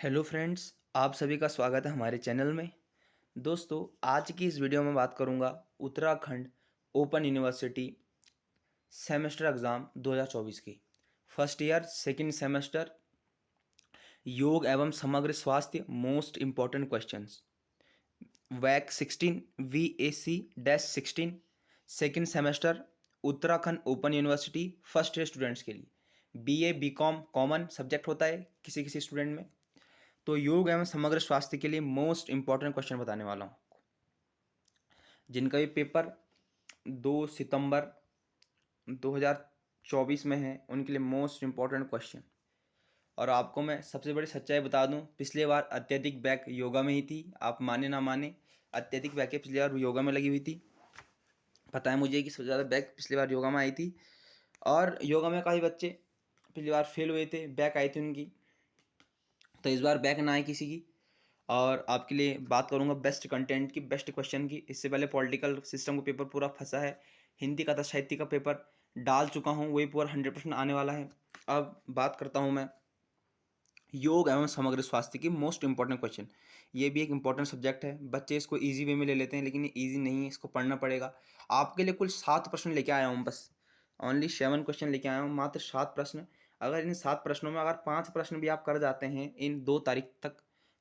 Hello friends, आप सभी का स्वागत है हमारे चैनल में। दोस्तों, आज की इस वीडियो में बात करूंगा Uttarakhand open university semester exam 2024 की फर्स्ट ईयर सेकंड सेमेस्टर योग एवं समग्र स्वास्थ्य most important questions VAC 16 VAC-16 second semester Uttarakhand open university first year students के लिए BA BCom कॉमन सब्जेक्ट होता है किसी किसी स्टूडेंट में। तो योग एवं समग्र स्वास्थ्य के लिए मोस्ट इंपॉर्टेंट क्वेश्चन बताने वाला हूँ, जिनका भी पेपर 2 सितंबर 2024 में है, उनके लिए मोस्ट इंपॉर्टेंट क्वेश्चन। और आपको मैं सबसे बड़ी सच्चाई बता दूं, पिछले बार अत्यधिक बैक योगा में ही थी। आप माने ना माने, अत्यधिक बैकें पिछली बार योगा में लगी हुई थी। पता है मुझे कि सबसे ज़्यादा बैक पिछली बार योगा में आई थी, और योगा में काफ़ी बच्चे पिछली बार फेल हुए थे, बैक आई थी उनकी। तो इस बार बैक ना आए किसी की। और आपके लिए बात करूंगा बेस्ट कंटेंट की, बेस्ट क्वेश्चन की। इससे पहले पॉलिटिकल सिस्टम का पेपर पूरा फंसा है, हिंदी का था साहित्य का पेपर डाल चुका हूं, वही पूरा 100% आने वाला है। अब बात करता हूं मैं योग एवं समग्र स्वास्थ्य की मोस्ट इंपॉर्टेंट क्वेश्चन। ये भी एक इंपॉर्टेंट सब्जेक्ट है, बच्चे इसको ईजी वे में ले लेते हैं, लेकिन ये ईजी नहीं है, इसको पढ़ना पड़ेगा। आपके लिए कुल 7 प्रश्न लेके आया हूँ, बस ओनली 7 क्वेश्चन लेके आया हूँ, मात्र 7 प्रश्न। अगर इन 7 प्रश्नों में अगर 5 प्रश्न भी आप कर जाते हैं इन 2 तारीख तक,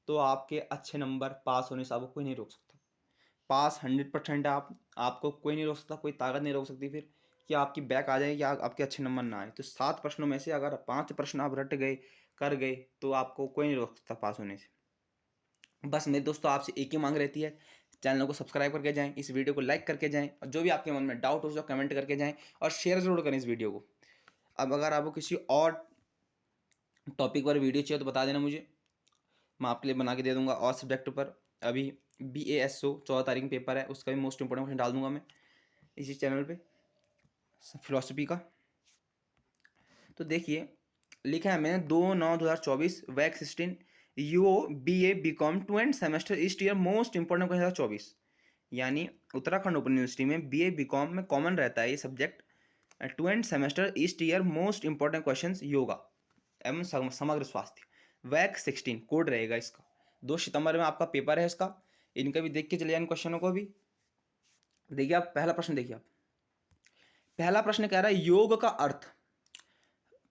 तो आपके अच्छे नंबर पास होने से आपको कोई नहीं रोक सकता। पास 100% है। आप आपको कोई नहीं रोक सकता, कोई ताकत नहीं रोक सकती फिर कि आपकी बैक आ जाए या आपके अच्छे नंबर ना आए। तो 7 प्रश्नों में से अगर 5 प्रश्न आप रट गए, कर गए, तो आपको कोई नहीं रोक सकता पास होने से। बस मेरे दोस्तों आपसे एक ही मांग रहती है, चैनल को सब्सक्राइब करके जाएं, इस वीडियो को लाइक करके जाएं, और जो भी आपके मन में डाउट हो उसको कमेंट करके जाएं, और शेयर जरूर करें इस वीडियो को। अब अगर आपको किसी और टॉपिक पर वीडियो चाहिए तो बता देना मुझे, मैं आपके लिए बना के दे दूंगा। और सब्जेक्ट पर अभी BASO 14 तारीख में पेपर है, उसका भी मोस्ट इंपॉर्टेंट क्वेश्चन डाल दूंगा मैं इसी चैनल पे, फिलोसफी का। तो देखिए, लिखा है मैंने 2/9/2024 वैक 16 UO BA BCom two and semester east year most important question 2024। यानी उत्तराखंड ओपन यूनिवर्सिटी में BA BCom में कॉमन रहता है ये subject, two and semester east year most important question yoga एवं समग्र स्वास्थ्य वैक 16 कोड रहेगा इसका। 2 सितंबर में आपका पेपर है इसका। इनका भी देख के चले जाए, इन क्वेश्चनों को भी देखिए। आप पहला प्रश्न देखिए, आप पहला प्रश्न कह रहा है योग का अर्थ,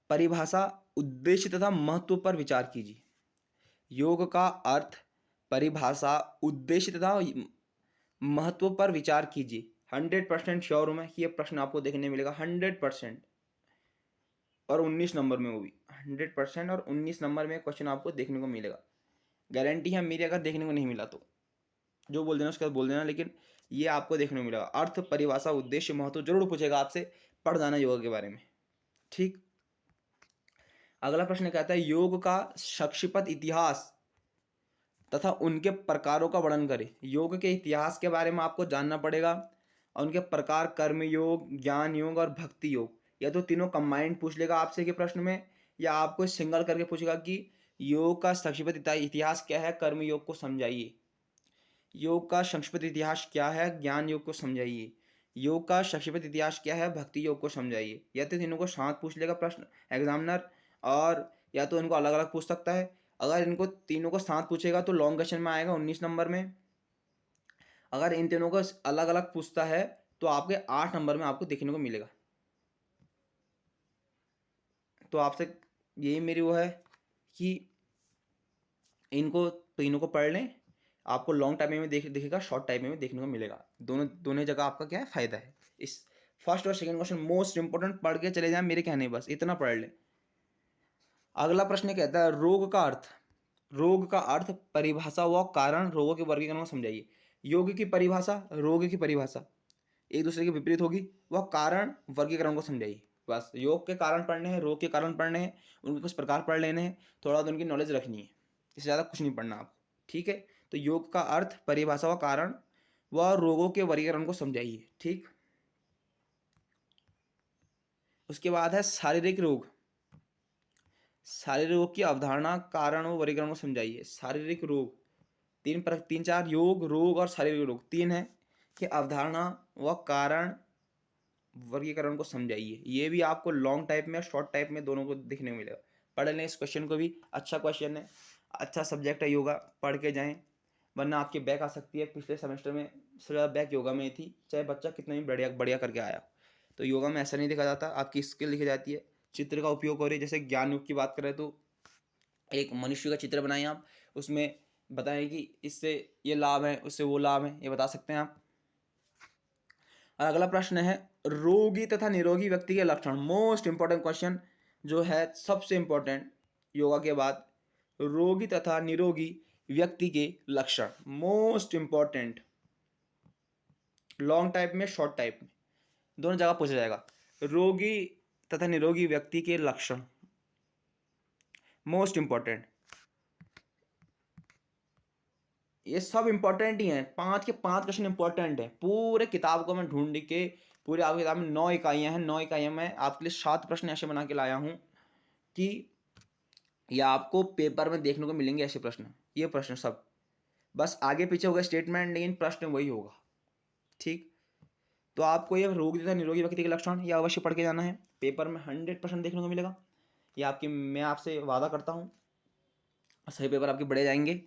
परिभाषा, उद्देश्य तथा महत्व पर विचार कीजिए। योग का अर्थ, परिभाषा, उद्देश्य तथा महत्व पर विचार कीजिए। 100% श्योर हूं मैं कि यह प्रश्न आपको देखने मिलेगा 100%, और 19 नंबर में, वो भी 100%। और 19 नंबर में क्वेश्चन आपको देखने को मिलेगा, गारंटी है मेरी। अगर देखने को नहीं मिला तो जो बोल देना उसके बाद बोल देना, लेकिन ये आपको देखने को मिलेगा। अर्थ, परिभाषा, उद्देश्य, महत्व जरूर पूछेगा आपसे, पढ़ जाना योग के बारे में, ठीक। अगला प्रश्न कहता है योग का संक्षिप्त इतिहास तथा उनके प्रकारों का वर्णन करें। योग के इतिहास के बारे में आपको जानना पड़ेगा, और उनके प्रकार, कर्म योग, ज्ञान योग और भक्ति योग। या तो तीनों कंबाइंड पूछ लेगा आपसे के प्रश्न में, या आपको सिंगल करके पूछेगा कि योग का संक्षिप्त इतिहास क्या है, कर्म योग को समझाइए। योग का संक्षिप्त इतिहास क्या है, ज्ञान योग को समझाइए। योग का संक्षिप्त इतिहास क्या है, भक्ति योग को समझाइए। या तो तीनों को साथ पूछ लेगा प्रश्न एग्जामिनर, और या तो इनको अलग अलग पूछ सकता है। अगर इनको तीनों को साथ पूछेगा तो लॉन्ग क्वेश्चन में आएगा 19 नंबर में। अगर इन तीनों को अलग अलग पूछता है तो आपके 8 नंबर में आपको देखने को मिलेगा। तो आपसे यही मेरी वो है कि इनको तीनों को पढ़ लें, आपको लॉन्ग टाइम में दिखेगा, शॉर्ट टाइम में देखने को मिलेगा। दोनों दोनों जगह आपका क्या है, फायदा है। इस फर्स्ट और सेकंड क्वेश्चन मोस्ट इंपॉर्टेंट, पढ़ के चले जाएं मेरे कहने, बस इतना पढ़ लें। अगला प्रश्न कहता है रोग का अर्थ, रोग का अर्थ, परिभाषा व कारण, रोगों के वर्गीकरण को समझाइए। योग की परिभाषा, रोग की परिभाषा एक दूसरे के विपरीत होगी। वह कारण, वर्गीकरण को समझाइए। बस योग के कारण पढ़ने हैं, रोग के कारण पढ़ने हैं, उनके कुछ प्रकार पढ़ लेने हैं, थोड़ा तो उनकी नॉलेज रखनी है, इससे ज़्यादा कुछ नहीं पढ़ना आपको, ठीक है। तो योग का अर्थ, परिभाषा व कारण, व रोगों के वर्गीकरण को समझाइए, ठीक। उसके बाद है शारीरिक रोग, शारीरिक रोग की अवधारणा, कारण व वर्गीकरण को समझाइए। शारीरिक रोग तीन चार योग, रोग और शारीरिक रोग तीन है कि अवधारणा व कारण, वर्गीकरण को समझाइए। ये भी आपको लॉन्ग टाइप में, शॉर्ट टाइप में, दोनों को देखने को मिलेगा। पढ़ लें इस क्वेश्चन को भी, अच्छा क्वेश्चन है। अच्छा सब्जेक्ट है योगा, पढ़ के जाएं, वरना आपकी बैक आ सकती है। पिछले सेमेस्टर में सबसे ज़्यादा बैक योगा में ही थी, चाहे बच्चा कितना भी बढ़िया बढ़िया करके आया। तो योगा में ऐसा नहीं देखा जाता, आपकी स्किल दिखी जाती है। चित्र का उपयोग हो रही है, जैसे ज्ञान योग की बात करें तो एक मनुष्य का चित्र बनाएं आप, उसमें बताएं कि इससे ये लाभ है, उससे वो लाभ है, ये बता सकते हैं आप। और अगला प्रश्न है रोगी तथा निरोगी व्यक्ति के लक्षण। मोस्ट इंपॉर्टेंट क्वेश्चन जो है, सबसे इंपॉर्टेंट योगा के बाद, रोगी तथा निरोगी व्यक्ति के लक्षण। मोस्ट इंपॉर्टेंट, लॉन्ग टाइप में शॉर्ट टाइप में दोनों जगह पूछा जाएगा। रोगी तथा निरोगी व्यक्ति के लक्षण मोस्ट इंपॉर्टेंट, ये सब इंपॉर्टेंट ही हैं। 5 के 5 क्वेश्चन इंपॉर्टेंट है। पूरे किताब को मैं ढूंढ के, पूरे आपकी किताब में 9 इकाइयाँ हैं, 9 इकाइयाँ मैं आपके लिए 7 प्रश्न ऐसे बना के लाया हूँ कि या आपको पेपर में देखने को मिलेंगे ऐसे प्रश्न। ये प्रश्न सब बस आगे पीछे होगा स्टेटमेंट, लेकिन प्रश्न वही होगा। ठीक, तो आपको ये रोगी तथा निरोगी व्यक्ति के लक्षण ये अवश्य पढ़ के जाना है। पेपर में 100% देखने को मिलेगा, ये आपकी, मैं आपसे वादा करता हूँ। सही पेपर आपके बढ़े जाएंगे।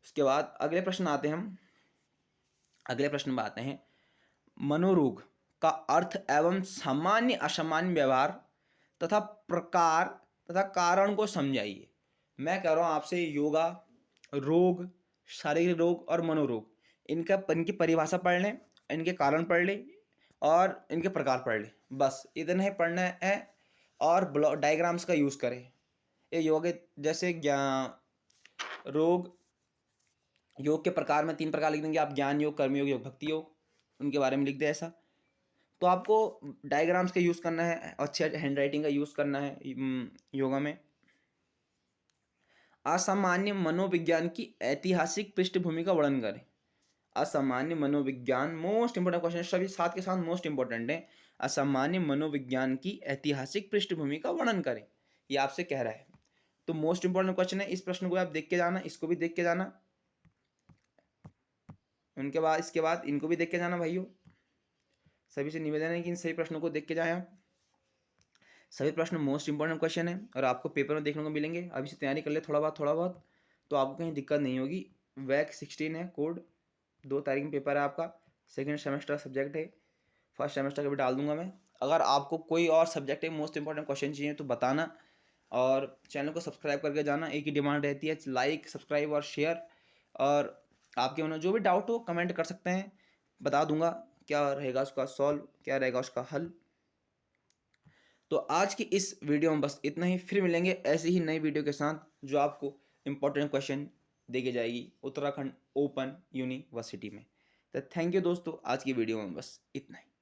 उसके बाद अगले प्रश्न आते हैं हम, अगले प्रश्न में आते हैं मनोरोग का अर्थ एवं सामान्य असामान्य व्यवहार तथा प्रकार तथा कारण को समझाइए। मैं कह रहा हूँ आपसे योगा, रोग, शारीरिक रोग और मनोरोग, इनकी परिभाषा पढ़ लें, इनके कारण पढ़ लें और इनके प्रकार पढ़ लें, बस इतना ही पढ़ना है। और ब्लॉक डायग्राम्स का यूज़ करें। ये योग जैसे रोग, योग के प्रकार में 3 प्रकार लिख देंगे आप, ज्ञान योग, कर्म योग, योग भक्ति योग, उनके बारे में लिख दे ऐसा। तो आपको डायग्राम्स का यूज़ करना है, अच्छे हैंड राइटिंग का यूज़ करना है योगा में। असामान्य मनोविज्ञान की ऐतिहासिक पृष्ठभूमि का वर्णन करें। असामान्य मनोविज्ञान मोस्ट इंपोर्टेंट क्वेश्चन, सभी साथ के साथ मोस्ट इंपोर्टेंट है। असामान्य मनोविज्ञान की ऐतिहासिक पृष्ठभूमि का वर्णन करें, ये आपसे कह रहा है। तो मोस्ट इंपोर्टेंट क्वेश्चन है, इस प्रश्न को आप देख के जाना, इसको भी देख के जाना, उनके बाद इसके बाद इनको भी देख के जाना भाइयों। सभी से निवेदन है कि इन सभी प्रश्नों को देख के जाएं आप। सभी प्रश्न मोस्ट इंपॉर्टेंट क्वेश्चन है और आपको पेपर में देखने को मिलेंगे। अभी से तैयारी कर ले थोड़ा बहुत, तो आपको कहीं दिक्कत नहीं होगी। वैक 16 है कोड, 2 तारीख में पेपर है आपका, सेकेंड सेमेस्टर सब्जेक्ट है, फर्स्ट सेमेस्टर का भी डाल दूंगा मैं। अगर आपको कोई और सब्जेक्ट है मोस्ट इंपॉर्टेंट क्वेश्चन चाहिए तो बताना, और चैनल को सब्सक्राइब करके जाना। एक ही डिमांड रहती है, लाइक, सब्सक्राइब और शेयर। और आपके मन में जो भी डाउट हो कमेंट कर सकते हैं, बता दूंगा क्या रहेगा उसका सॉल्व, क्या रहेगा उसका हल। तो आज की इस वीडियो में बस इतना ही, फिर मिलेंगे ऐसी ही नई वीडियो के साथ जो आपको इंपॉर्टेंट क्वेश्चन देके जाएगी उत्तराखंड ओपन यूनिवर्सिटी में। तो थैंक यू दोस्तों, आज की वीडियो में बस इतना ही।